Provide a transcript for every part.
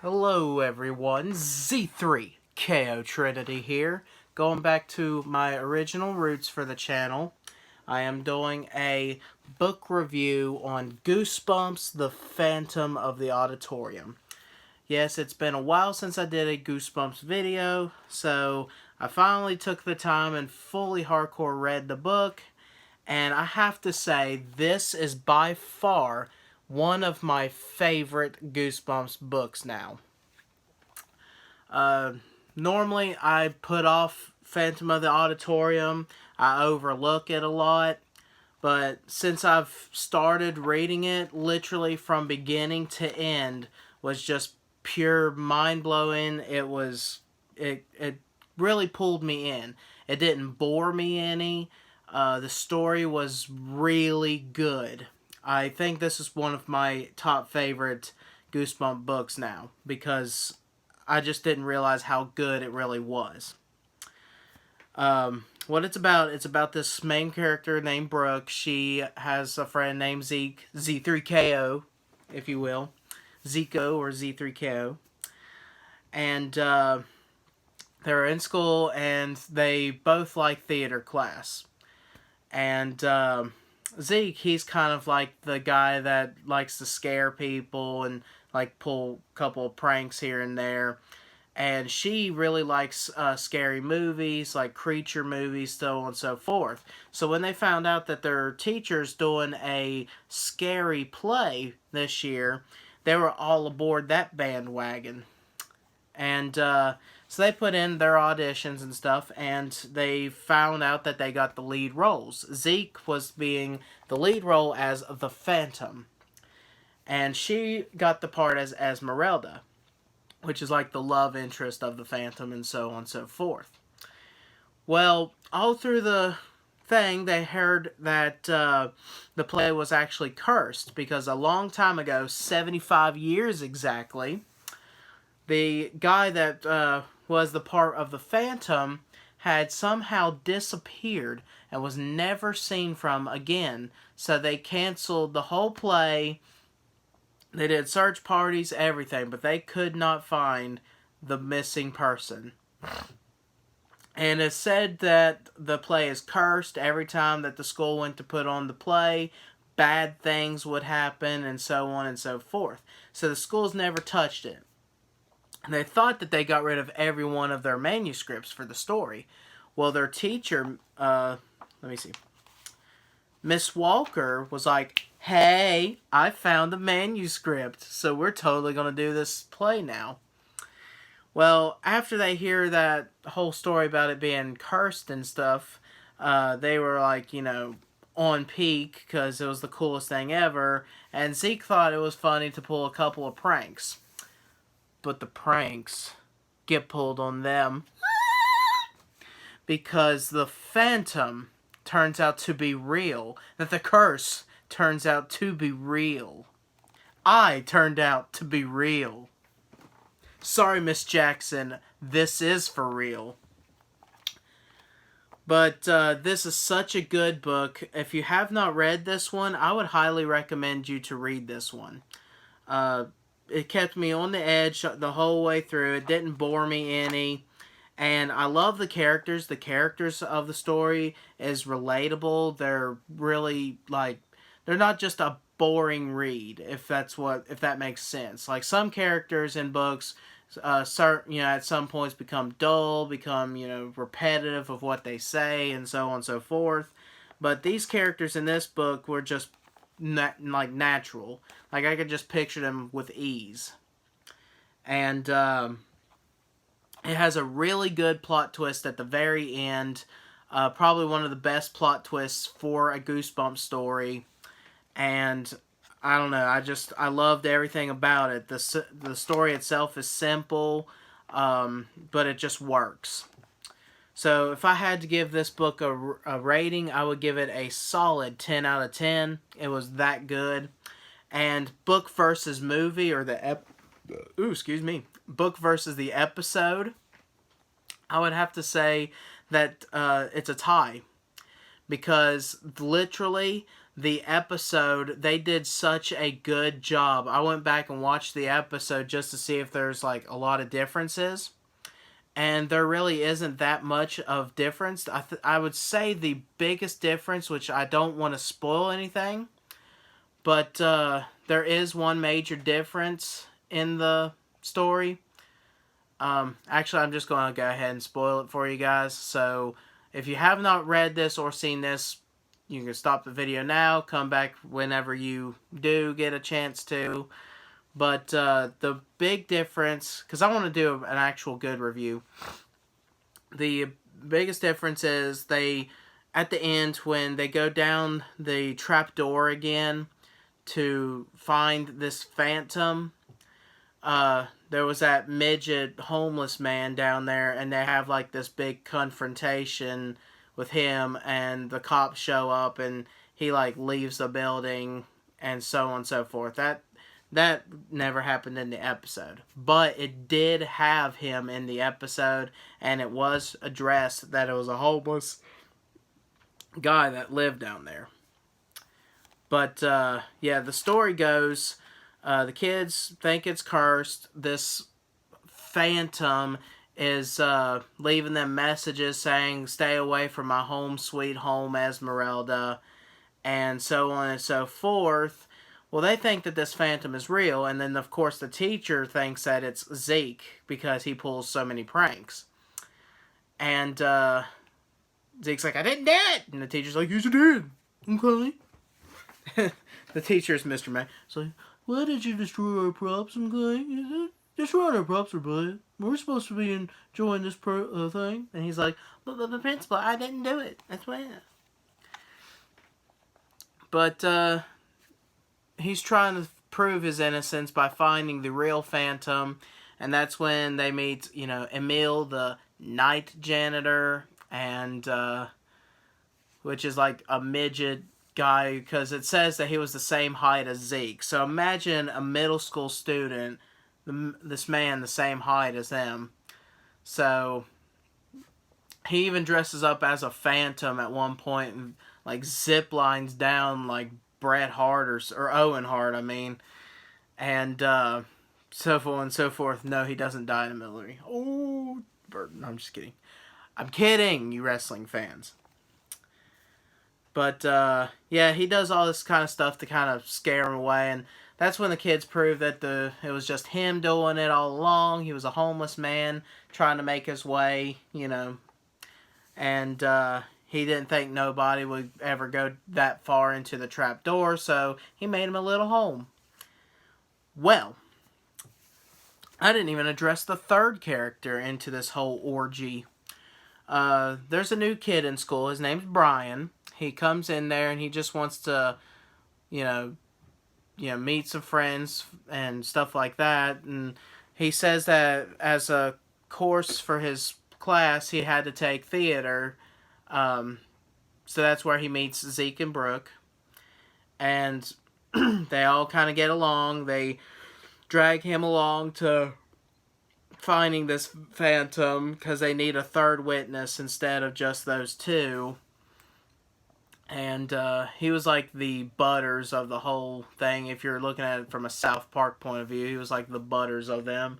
Hello everyone, Z3KO Trinity here. Going back to my original roots for the channel, I am doing a book review on Goosebumps, The Phantom of the Auditorium. Yes, it's been a while since I did a Goosebumps video, so I finally took the time and fully hardcore read the book, and I have to say, this is by far one of my favorite Goosebumps books now. Uh, Normally, I put off Phantom of the Auditorium. I overlook it a lot. But since I've started reading it, literally from beginning to end, was just pure mind-blowing. It really pulled me in. It didn't bore me any. The story was really good. I think this is one of my top favorite Goosebump books now because I just didn't realize how good it really was. What it's about this main character named Brooke. She has a friend named Zeke, Z3KO, if you will. Zico or Z3KO. And they're in school and they both like theater class. And Zeke, he's kind of like the guy that likes to scare people and like pull a couple of pranks here and there. And she really likes scary movies, like creature movies, so on and so forth. So when they found out that their teacher's doing a scary play this year, they were all aboard that bandwagon. And so they put in their auditions and stuff, and they found out that they got the lead roles. Zeke was being the lead role as the Phantom, and she got the part as Esmeralda, which is like the love interest of the Phantom and so on and so forth. Well, all through the thing, they heard that the play was actually cursed because a long time ago, 75 years exactly, the guy that was the part of the Phantom had somehow disappeared and was never seen from again. So they canceled the whole play. They did search parties, everything, but they could not find the missing person. And it's said that the play is cursed. Every time that the school went to put on the play, bad things would happen, and so on and so forth. So the schools never touched it. And they thought that they got rid of every one of their manuscripts for the story. Well, their teacher, let me see, Miss Walker was like, hey, I found the manuscript, so we're totally going to do this play now. Well, after they hear that whole story about it being cursed and stuff, they were like, on peak because it was the coolest thing ever, and Zeke thought it was funny to pull a couple of pranks. But the pranks get pulled on them because the Phantom turns out to be real, that the curse turns out to be real. I turned out to be real. Sorry, Miss Jackson, this is for real. But this is such a good book. If you have not read this one, I would highly recommend you to read this one. It kept me on the edge the whole way through. It didn't bore me any. And I love the characters. The characters of the story is relatable. They're really they're not just a boring read, if that makes sense. Like some characters in books, at some points become dull, become repetitive of what they say, and so on and so forth. But these characters in this book were just natural. Like I could just picture them with ease. And it has a really good plot twist at the very end. Probably one of the best plot twists for a Goosebumps story. And I don't know, I loved everything about it. The story itself is simple, but it just works. So if I had to give this book a rating, I would give it a solid 10 out of 10. It was that good. And book versus movie, or book versus the episode, I would have to say that it's a tie. Because literally, the episode, they did such a good job. I went back and watched the episode just to see if there's like a lot of differences. And there really isn't that much of difference. I would say the biggest difference, which I don't want to spoil anything, but there is one major difference in the story. Actually, I'm just going to go ahead and spoil it for you guys. So if you have not read this or seen this, you can stop the video now, come back whenever you do get a chance to. But the big difference, because I want to do an actual good review, the biggest difference is they, at the end, when they go down the trapdoor again to find this phantom, there was that midget homeless man down there, and they have like this big confrontation with him, and the cops show up, and he like leaves the building, and so on and so forth. That never happened in the episode, but it did have him in the episode, and it was addressed that it was a homeless guy that lived down there. But yeah, the story goes, the kids think it's cursed. This phantom is leaving them messages saying, "Stay away from my home, sweet home, Esmeralda," and so on and so forth. Well, they think that this phantom is real, and then, of course, the teacher thinks that it's Zeke because he pulls so many pranks. And Zeke's like, "I didn't do it!" And the teacher's like, "Yes, you did." Okay. The teacher's Mr. May. So, "Why did you destroy our props? Okay. Destroying our props are bad. We're supposed to be enjoying this thing." And he's like, "But the principal, I didn't do it. That's why." But he's trying to prove his innocence by finding the real phantom, and that's when they meet, Emil, the night janitor, and which is like a midget guy, because it says that he was the same height as Zeke. So imagine a middle school student, this man the same height as him. So he even dresses up as a phantom at one point and like zip lines down like Bret Hart or Owen Hart, I mean, and so forth and so forth. No, he doesn't die in the military. Oh, Burton. I'm just kidding. I'm kidding, you wrestling fans. But yeah, he does all this kind of stuff to kind of scare him away, and that's when the kids prove that it was just him doing it all along. He was a homeless man trying to make his way, and he didn't think nobody would ever go that far into the trap door, so he made him a little home. Well, I didn't even address the third character into this whole orgy. There's a new kid in school. His name's Brian. He comes in there and he just wants to, meet some friends and stuff like that. And he says that as a course for his class, he had to take theater. So that's where he meets Zeke and Brooke. And they all kind of get along. They drag him along to finding this phantom because they need a third witness instead of just those two. And he was like the Butters of the whole thing. If you're looking at it from a South Park point of view, he was like the Butters of them.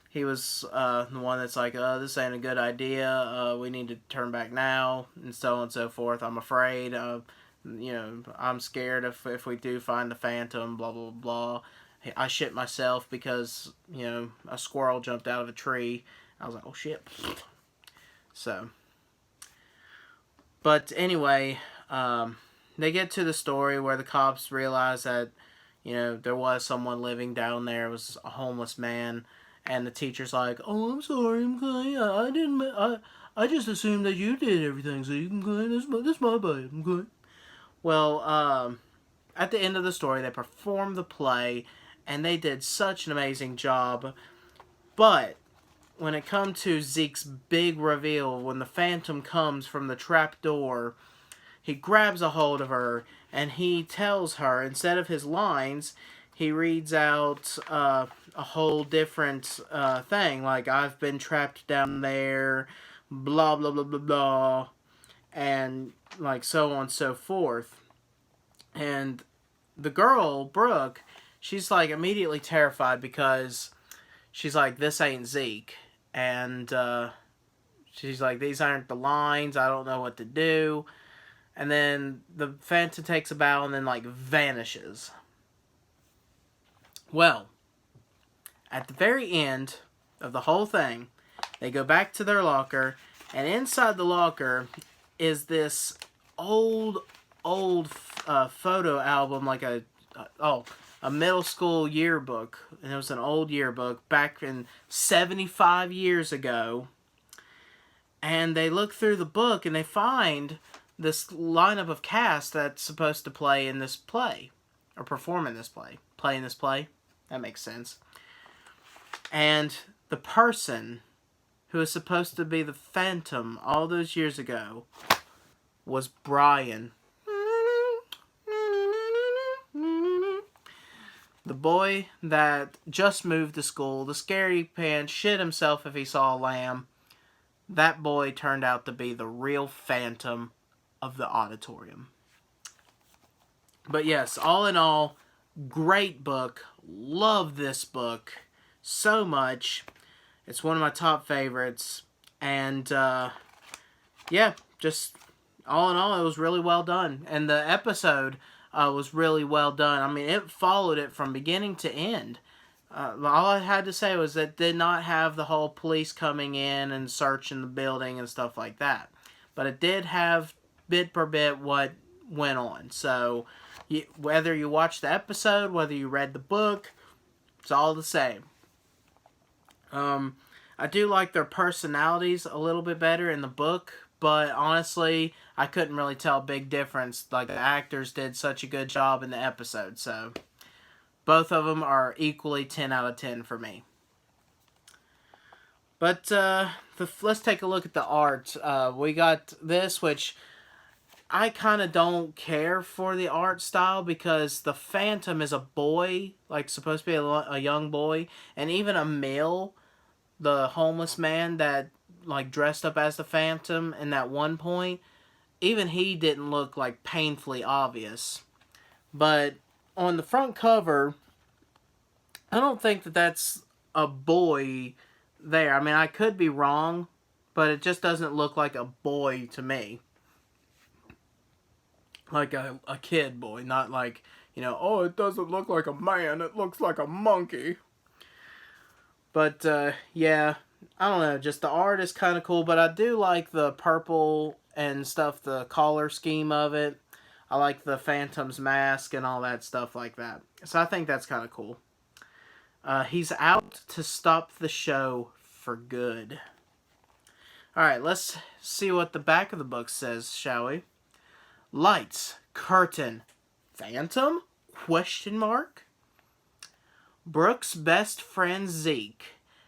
He was the one that's like, this ain't a good idea. We need to turn back now, and so on and so forth. I'm afraid. I'm scared if we do find the phantom, blah, blah, blah. I shit myself because, a squirrel jumped out of a tree. I was like, oh, shit. So. But anyway, they get to the story where the cops realize that, there was someone living down there. It was a homeless man. And the teacher's like, "Oh, I'm sorry, okay. I didn't. I just assumed that you did everything, so you can go. That's my bad, okay." Well, at the end of the story, they performed the play, and they did such an amazing job. But when it comes to Zeke's big reveal, when the Phantom comes from the trap door, he grabs a hold of her, and he tells her, instead of his lines, he reads out a whole different thing, like, "I've been trapped down there, blah, blah, blah, blah, blah," and like so on and so forth. And the girl, Brooke, she's like immediately terrified because she's like, this ain't Zeke. And she's like, these aren't the lines. I don't know what to do. And then the Phantom takes a bow and then like vanishes. Well, at the very end of the whole thing, they go back to their locker, and inside the locker is this old, old photo album, like a middle school yearbook. And it was an old yearbook back in 75 years ago. And they look through the book and they find this lineup of cast that's supposed to play in this play, or perform in this play. Play in this play? That makes sense. And the person who was supposed to be the Phantom all those years ago was Brian. The boy that just moved to school, the scaredy pants, shit himself if he saw a lamb. That boy turned out to be the real Phantom of the Auditorium. But yes, all in all, great book. Love this book so much. It's one of my top favorites. And yeah, just all in all, it was really well done. And the episode was really well done. I mean, it followed it from beginning to end. All I had to say was that it did not have the whole police coming in and searching the building and stuff like that. But it did have bit per bit what went on. So whether you watched the episode, whether you read the book, it's all the same. I do like their personalities a little bit better in the book, but honestly, I couldn't really tell a big difference. Like, the actors did such a good job in the episode, so both of them are equally 10 out of 10 for me. But let's take a look at the art. We got this, which I kind of don't care for the art style because the Phantom is a boy, like supposed to be a young boy, and even a male, the homeless man that like dressed up as the Phantom in that one point, even he didn't look like painfully obvious. But on the front cover, I don't think that that's a boy there. I mean, I could be wrong, but it just doesn't look like a boy to me. Like a kid boy, not like, oh, it doesn't look like a man, it looks like a monkey. But, yeah, I don't know, just the art is kind of cool, but I do like the purple and stuff, the collar scheme of it. I like the Phantom's mask and all that stuff like that. So I think that's kind of cool. He's out to stop the show for good. Alright, let's see what the back of the book says, shall we? Lights, curtain, Phantom? Question mark? Brooke's best friend Zeke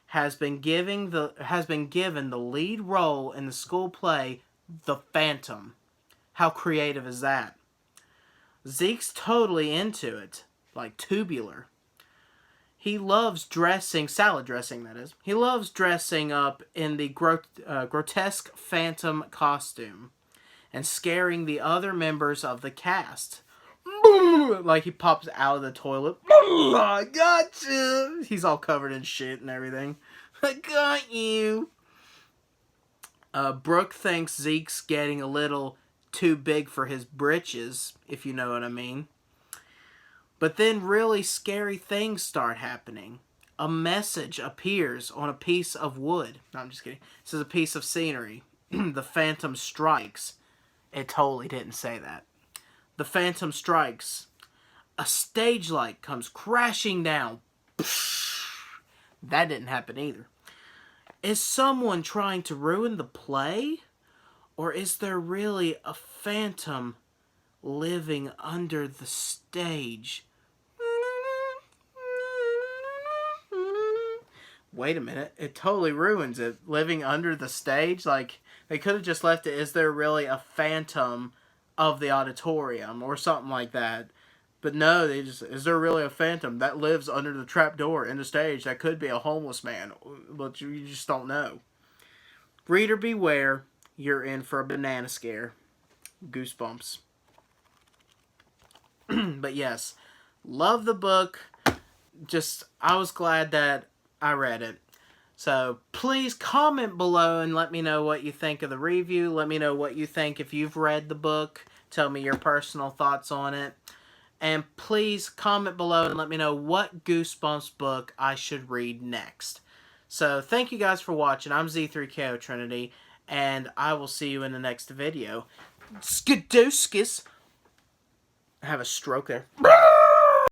has been given the lead role in the school play The Phantom. How creative is that? Zeke's totally into it, like tubular. He loves dressing, salad dressing that is. He loves dressing up in the grotesque Phantom costume and scaring the other members of the cast. Like he pops out of the toilet. I got you. He's all covered in shit and everything. I got you. Brooke thinks Zeke's getting a little too big for his britches, if you know what I mean. But then really scary things start happening. A message appears on a piece of wood. No, I'm just kidding. This is a piece of scenery. The Phantom strikes. It totally didn't say that. The Phantom strikes. A stage light comes crashing down. That didn't happen either. Is someone trying to ruin the play? Or is there really a Phantom living under the stage? Wait a minute. It totally ruins it. Living under the stage? Like, they could have just left it, is there really a Phantom of the Auditorium? Or something like that. But no, they just, is there really a Phantom that lives under the trapdoor in the stage? That could be a homeless man. But you just don't know. Reader beware. You're in for a banana scare. Goosebumps. But yes, love the book. Just, I was glad that I read it. So please comment below and let me know what you think of the review. Let me know what you think if you've read the book. Tell me your personal thoughts on it. And please comment below and let me know what Goosebumps book I should read next. So thank you guys for watching. I'm Z3KO Trinity, and I will see you in the next video. Skidooskis. I have a stroke there.